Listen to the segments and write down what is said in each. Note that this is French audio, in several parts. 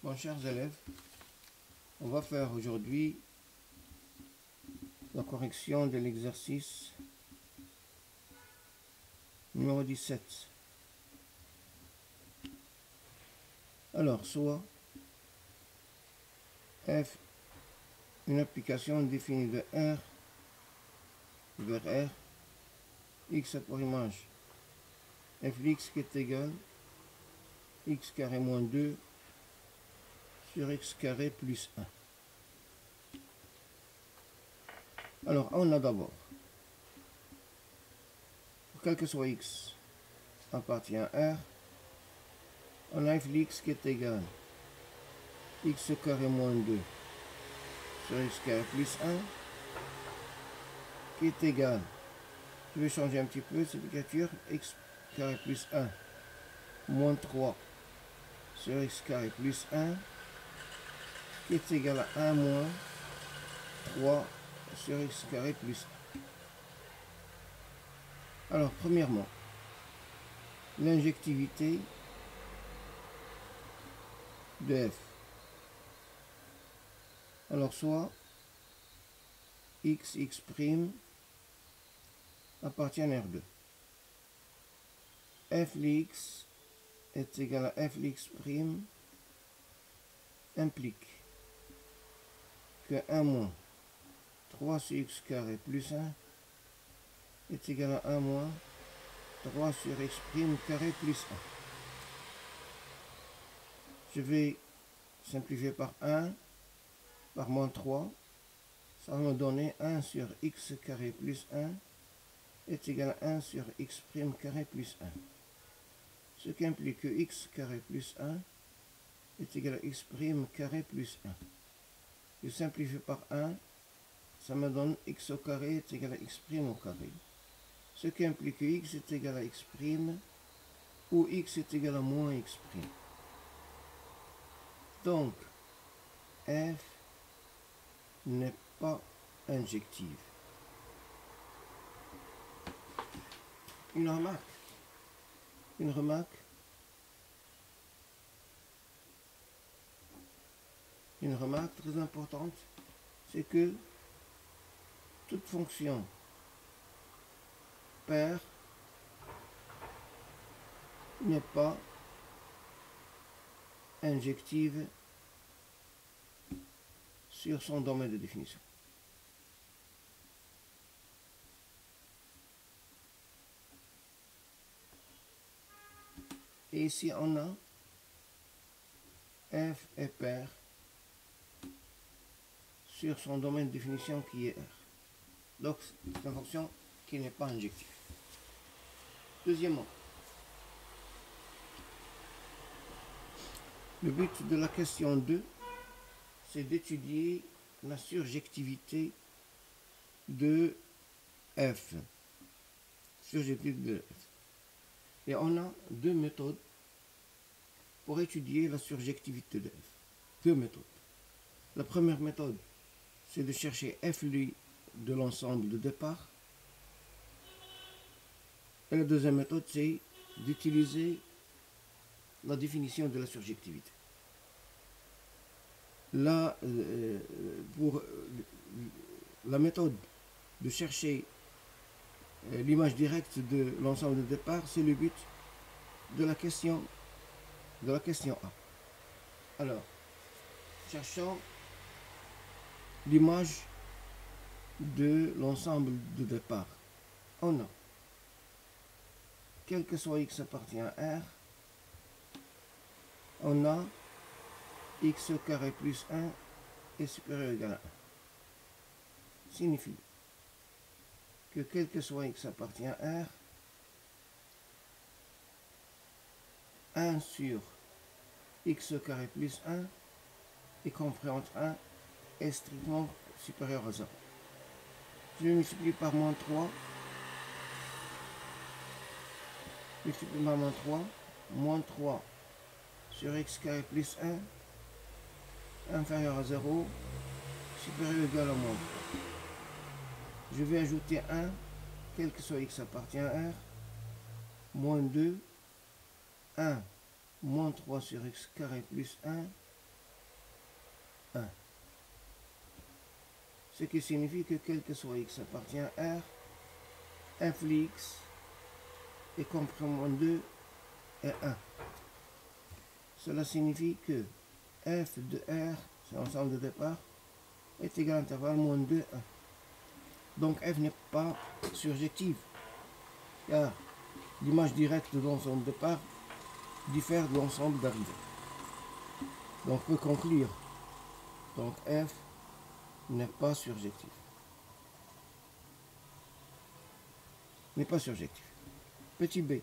Bon, chers élèves, on va faire aujourd'hui la correction de l'exercice numéro 17. Alors, soit f, une application définie de R vers R, x a pour image f de x qui est égal x carré moins 2 sur x carré plus 1. Alors, on a d'abord, quel que soit x appartient à R, on a f de x qui est égal x carré moins 2 sur x carré plus 1 qui est égal, je vais changer un petit peu cette écriture, x carré plus 1 moins 3 sur x carré plus 1 qui est égal à 1 moins 3 sur x carré plus 1. Alors, premièrement, l'injectivité de f. Alors, soit x prime appartient à R2. f de x est égal à f de x prime implique que 1 moins 3 sur x carré plus 1 est égal à 1 moins 3 sur x prime carré plus 1. Je vais simplifier par 1, par moins 3. Ça va me donner 1 sur x carré plus 1 est égal à 1 sur x prime carré plus 1. Ce qui implique que x carré plus 1 est égal à x prime carré plus 1. Je simplifie par 1, ça me donne x au carré est égal à x prime au carré. Ce qui implique que x est égal à x prime ou x est égal à moins x prime. Donc, f n'est pas injective. Une remarque. Une remarque très importante, c'est que toute fonction paire n'est pas injective sur son domaine de définition. Et ici on a f est paire sur son domaine de définition qui est R. Donc c'est une fonction qui n'est pas injective. Deuxièmement, le but de la question 2, c'est d'étudier la surjectivité de f. Surjectivité de f. Et on a deux méthodes pour étudier la surjectivité de f. Deux méthodes. La première méthode, c'est de chercher f de l'ensemble de départ. Et la deuxième méthode, c'est d'utiliser la définition de la surjectivité. Là, pour la méthode de chercher l'image directe de l'ensemble de départ, c'est le but de la question A. Alors, cherchons l'image de l'ensemble de départ. On a, quel que soit x appartient à R, on a x au carré plus 1 est supérieur ou égal à 1. Signifie que quel que soit x appartient à R, 1 sur x au carré plus 1 est compris entre 1 est strictement supérieur à 0. Je multiplie par moins 3, moins 3 sur x carré plus 1 inférieur à 0, supérieur ou égal à moins 3. Je vais ajouter 1, quel que soit x appartient à R, moins 2, 1, moins 3 sur x carré plus 1 1. Ce qui signifie que quel que soit x appartient à R, f de x est compris moins 2 est 1. Cela signifie que f de R, c'est l'ensemble de départ, est égal à l'intervalle moins 2, 1. Donc f n'est pas surjective, car l'image directe de l'ensemble de départ diffère de l'ensemble d'arrivée. Donc on peut conclure. Donc f n'est pas surjectif. N'est pas surjectif. Petit b.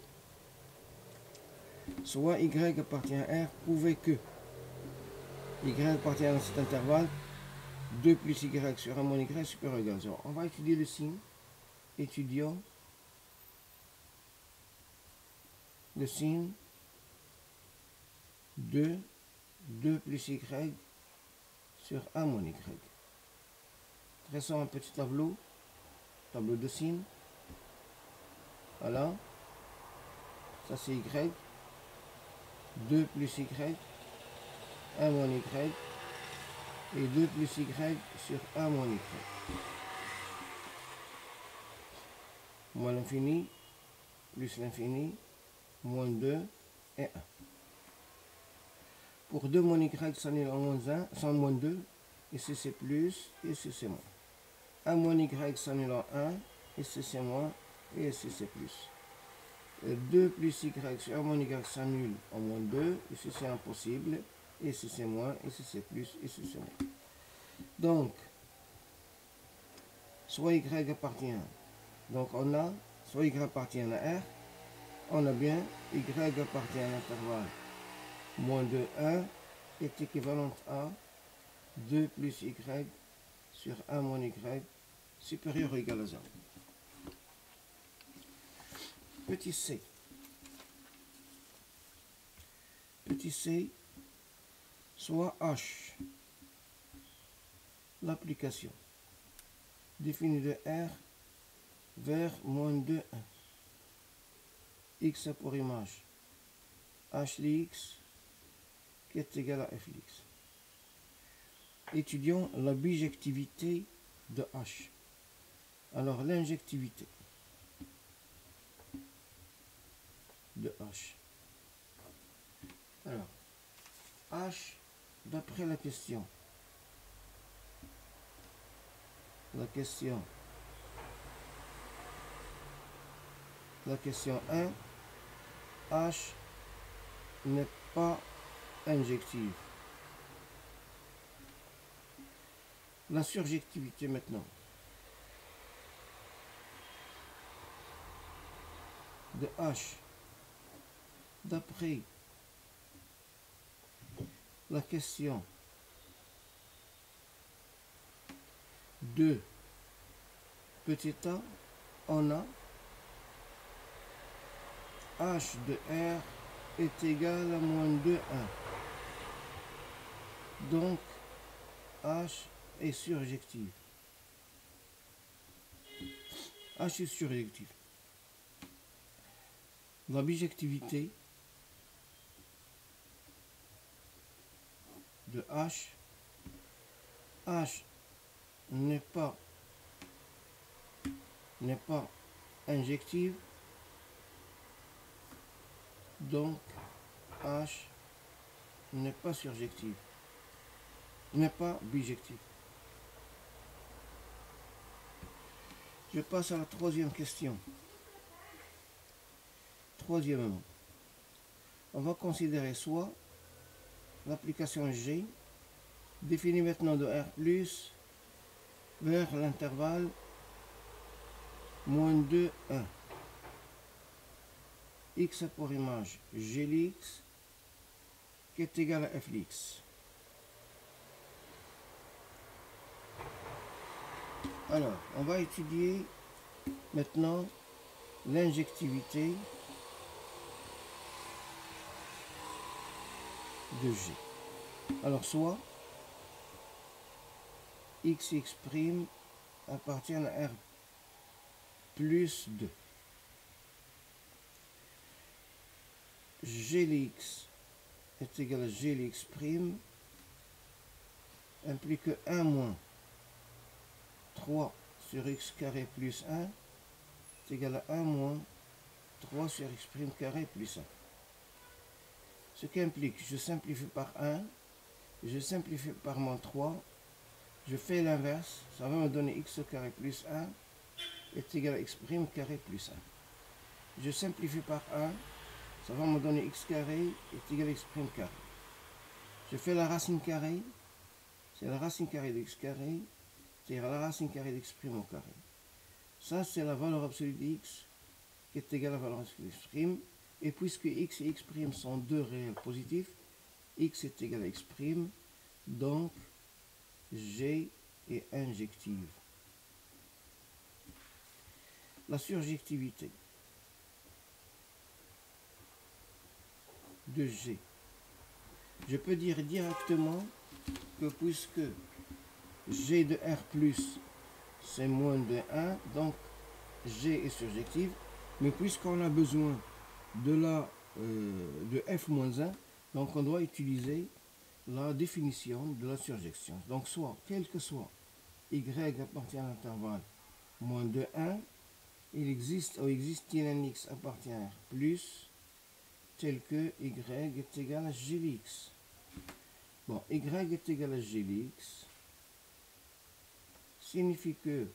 Soit y appartient à R, prouvez que y appartient à cet intervalle 2 plus y sur 1 moins y supérieur ou égal à 0. On va étudier le signe. Étudions le signe de 2 plus y sur 1 moins y. Traçons un petit tableau de signes. Voilà. Ça c'est y. 2 plus y, 1 moins y, et 2 plus y sur 1 moins y. Moins l'infini, plus l'infini, moins 2 et 1. Pour 2 moins y, ça annule en moins 1, sans moins 2, ici c'est plus, ici c'est moins. 1 moins y s'annule en 1, ici c'est moins, et ici c'est plus. 2 plus y sur 1 moins y s'annule en moins 2, ici c'est impossible, ici c'est moins, ici c'est plus, ici c'est moins. Donc, soit y appartient, donc on a, soit y appartient à R, on a bien y appartient à l'intervalle moins 2, 1 est équivalent à 2 plus y sur 1 moins y supérieur ou égal à 0. Petit c. Petit c, soit h, l'application définie de R vers moins 2, 1. X pour image h de x qui est égal à f de x. Étudions la bijectivité de h. Alors l'injectivité de h. Alors, h, d'après la question. La question 1, h n'est pas injective. La surjectivité maintenant. De h, d'après la question 2, petit a, on a h de R est égal à moins 2, 1. Donc, h est surjective. H est surjective. La bijectivité de h n'est pas injective, donc h n'est pas surjective, n'est pas bijective. Je passe à la troisième question. Troisièmement, on va considérer soit l'application G, définie maintenant de R plus, vers l'intervalle moins 2, 1. X pour image G de x qui est égal à f de x. Alors, on va étudier maintenant l'injectivité de G. Alors, soit x appartient à R plus 2. G de x est égal à G de x' implique que 1 moins 3 sur x carré plus 1 est égal à 1 moins 3 sur x' carré plus 1. Ce qui implique, je simplifie par 1, je simplifie par moins 3, je fais l'inverse, ça va me donner x carré plus 1 est égal à x' carré plus 1. Je simplifie par 1, ça va me donner x carré est égal à x' carré. Je fais la racine carrée, c'est la racine carrée de x carré, c'est-à-dire la racine carrée d'x' au carré. Ça, c'est la valeur absolue de x qui est égale à la valeur absolue de x'. Et puisque x et x' sont deux réels positifs, x est égal à x', donc g est injective. La surjectivité de g. Je peux dire directement que puisque g de r plus c'est moins de 1, donc g est surjective, mais puisqu'on a besoin de f moins 1, donc on doit utiliser la définition de la surjection. Donc soit, quel que soit y appartient à l'intervalle moins de 1, il existe ou existe-t-il un x appartient à r plus, tel que y est égal à g de x. Bon, y est égal à g de x signifie que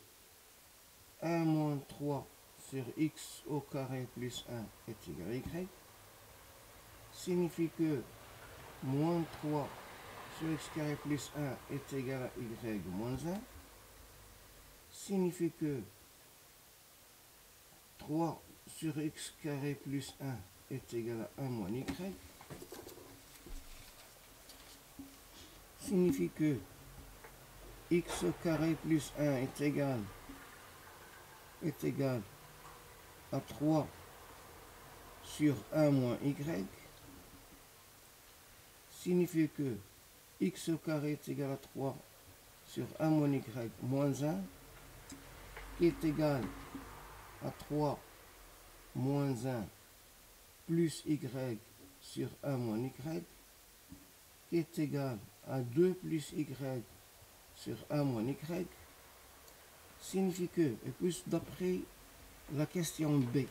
1 moins 3 sur x au carré plus 1 est égal à y, signifie que moins 3 sur x carré plus 1 est égal à y moins 1, signifie que 3 sur x carré plus 1 est égal à 1 moins y, signifie que x carré plus 1 est égal à 3 sur 1 moins y, signifie que x au carré est égal à 3 sur 1 moins y moins 1, qui est égal à 3 moins 1 plus y sur 1 moins y, qui est égal à 2 plus y sur 1 moins y, signifie que, et puis d'après la question B,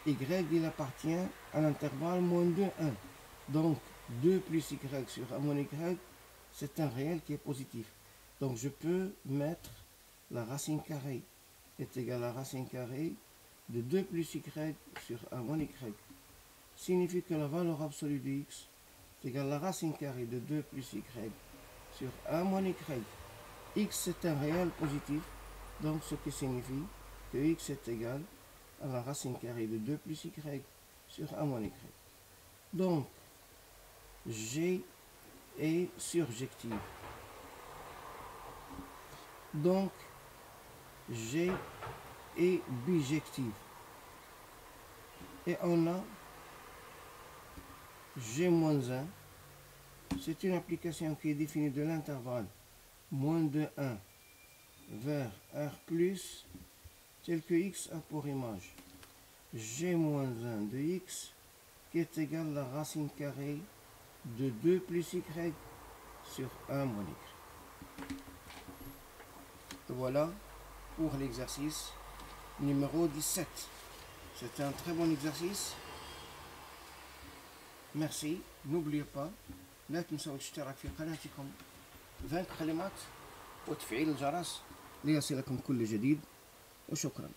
y il appartient à l'intervalle moins 2, 1. Donc 2 plus y sur 1 moins y, c'est un réel qui est positif. Donc je peux mettre la racine carrée est égale à la racine carrée de 2 plus y sur 1 moins y. Signifie que la valeur absolue de x est égale à la racine carrée de 2 plus y sur 1 moins y. X c'est un réel positif, donc ce qui signifie que x est égal à la racine carrée de 2 plus y sur 1 moins y. Donc, g est surjective. Donc, g est bijective. Et on a g moins 1. C'est une application qui est définie de l'intervalle moins de 1 vers r plus, tel que x a pour image g moins 1 de x, qui est égal à la racine carrée de 2 plus y sur 1 moins y. Voilà pour l'exercice numéro 17. C'est un très bon exercice. Merci. N'oubliez pas لا تنسوا الاشتراك في قناتكم فانك كلمات وتفعيل الجرس ليصلكم كل جديد وشكرا.